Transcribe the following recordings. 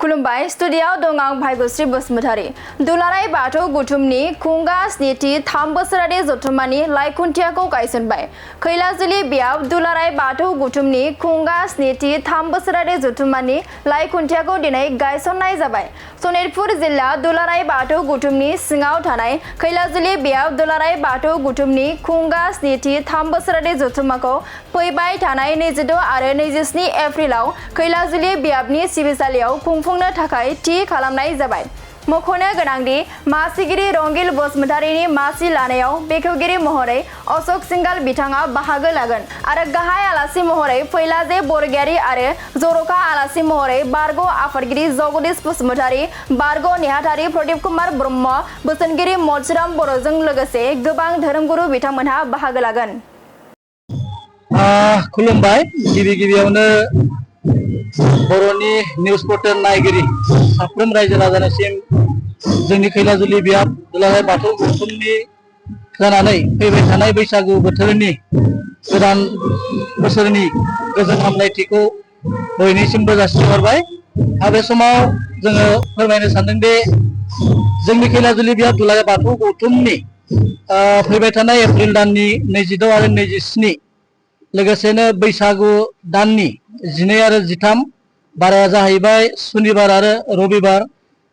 खुलुमबाय स्टुडियाव दं आं भाग्यश्री बसुमतारी। दुलाराय बाथौ गौथुमनि खुंगा स्निथि 3 बोसोरारि जथुम्मानि लाइखुन्थियाखौ गायसनबाय। खैलाजुलि बेयाव दुलाराय बाथौ गौथुमनि खुंगा स्निथि 3 बोसोरारि जथुम्मानि लाइखुन्थियाखौ दिनै गायसननाय जाबाय। सनितपुर जिल्ला दुलाराय बाथौ गौथुमनि सिङाव थानाय खैलाजुलि बेयाव दुलाराय बाथौ गौथुमनि खुंगा स्निथि 3 बोसोरारि जथुम्माखौ फैबाय थानाय 26 आरो 27 एप्रिलाव खैलाजुलि बियाबनि सिबिसालियाव खुंफुंनो थाखाय थि खालामनाय जाबाय। मख'नो गोनांदि मासिगिरि रंगिल बसुमतारीनि मासि लानायाव बेखेवगिरि महरै अशोक सिंगाल बिथाङा बाहागो लागोन आरो गाहाय आलासि महरै फैलाजे बरगयारी आरो जर'खा आलासि महरै बारग' आफादगिरि जगदीश बसुमतारी, बारग' नेहाथारि प्रदीप कुमार ब्रह्म, बोसोनगिरि मधुसुराम बर'जों लोगोसे गोबां धोरोमगुरु बिथांमोनहा बाहागो लागोन। खुलुमबाय। गिबियावनो बर'नि निउज पर्टेल नायगिरि साफ्रोम रायजो राजानिसिम जोंनि खैलाजुलि बियाब दुलाराय बाथौ गौथुमनि जानानै फैबाय थानाय बैसागु बोथोरनि गोदान बोसोरनि गोजोन हामलायथिखौ बयनिसिमबो जासिहरबाय। बे समाव जोङो फोरमायनो सानदों दि जोंनि खैलाजुलि बियाब दुलाराय बाथौ गौथुमनि फैबाय थानाय एप्रिल दाननि 26 आरो 27 लोगोसेनो बैसागु दाननि 12 आरो 13 बाराया जाहैबाय सुनिबार आरो रबिबार।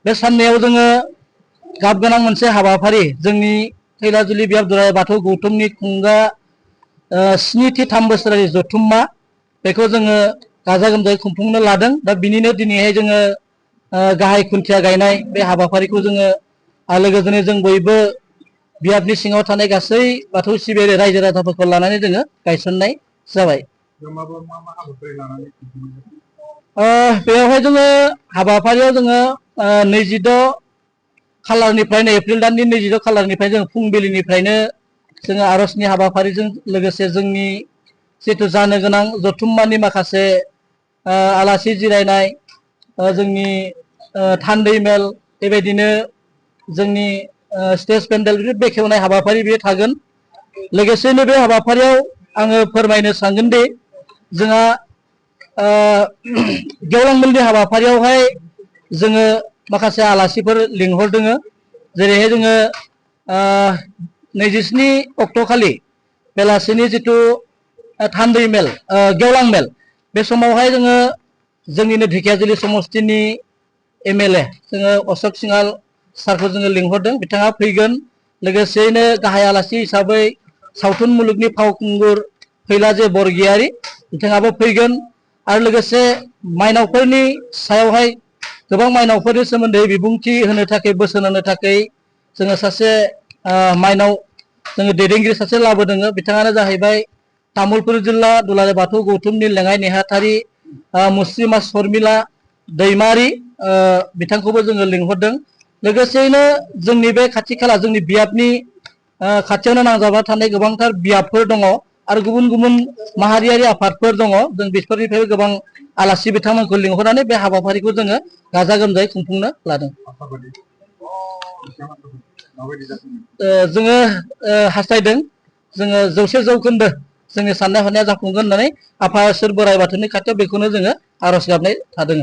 बे साननैयाव जोङो गाब गोनां मोनसे हाबाफारि जोंनि खैलाजुलि बियाब दुलाराय बाथौ गौथुमनि खुंगा स्निथि 3 बोसोरारि जथुम्मा बेखौ जोङो गाजा गोमजायै खुंफुंनो लादों। दा बिनिनो दिनैहाय जोङो गाहाय खुन्थिया गायनाय बे हाबाफारिखौ जोङो लोगोजोंनो जों बयबो बियाबनि सिङाव थानाय गासै बाथौ सिबियारि रायजो राजाफोरखौ लानानै जोङो गायसननाय जाबाय। बेवहाय जोङो हाबाफारियाव जोङो 26 खालारनिफ्रायनो एप्रिल दाननि 26 खालारनिफ्राय जों फुंबिलिनिफ्रायनो जोङो आर'जनि हाबाफारिजों लोगोसे जोंनि जिथु जानो गोनां जथुम्मानि माखासे आलासि जिरायनाय जोंनि थान्दै मेल बेबायदिनो जोंनि स्टेज पेन्डेल बेखेवनाय हाबाफारि बे थागोन। लोगोसेनो बे हाबाफारियाव आङो फोरमायनो सानगोन दि जोंहा गेवलां मेलनि हाबाफारियावहाय जोङो माखासे आलासिफोर लिंहरदों। जेरैहाय जोङो 27 अक्ट' खालि बेलासिनि जिथु थान्दै मेल गेवलां मेल बे समावहाय जोङो जोंनिनो ढेकियाजुलि समस्तिनि MLA जोङो अशोक सिंगाल सारखौ जोङो लिंहरदों। बिथाङा फैगोन। लोगोसेयैनो गाहाय आलासि हिसाबै सावथुन मुलुगनि फावखुंगुर फैलाजे बरगयारी बिथाङाबो फैगोन आरो लोगोसे माइनावफोरनि सायावहाय गोबां माइनावफोरनि सोमोन्दै बिबुंथि होनो थाखाय बोसोन होनो थाखाय जोङो सासे माइनाव जोङो दैदेनगिरि सासे लाबोदों। बिथाङानो जाहैबाय तामुलपुर जिल्ला दुलाराय बाथौ गौथुमनि लेङाइ नेहाथारि मुस्रिमा शर्मिला दैमारी बिथांखौबो जोङो लिंहरदों। लोगोसेयैनो जोंनि बे खाथि खाला जोंनि बियाबनि खाथियावनो नांजाबना थानाय गोबांथार बियाबफोर दङ आरो गुबुन गुबुन माहारियारि आफादफोर दङ। जों बेफोरनिफ्रायबो गोबां आलासि बिथांमोनखौ लिंहरनानै बे हाबाफारिखौ जोङो गाजा गोमजायै खुंफुंनो लादों। जोङो हास्थायदों जोङो 100% जोंनि साननाय हनाया जाफुंगोन होननानै आफा इसोर बोराइ बाथौनि खाथियाव बेखौनो जोङो आर'ज गाबनाय थादों।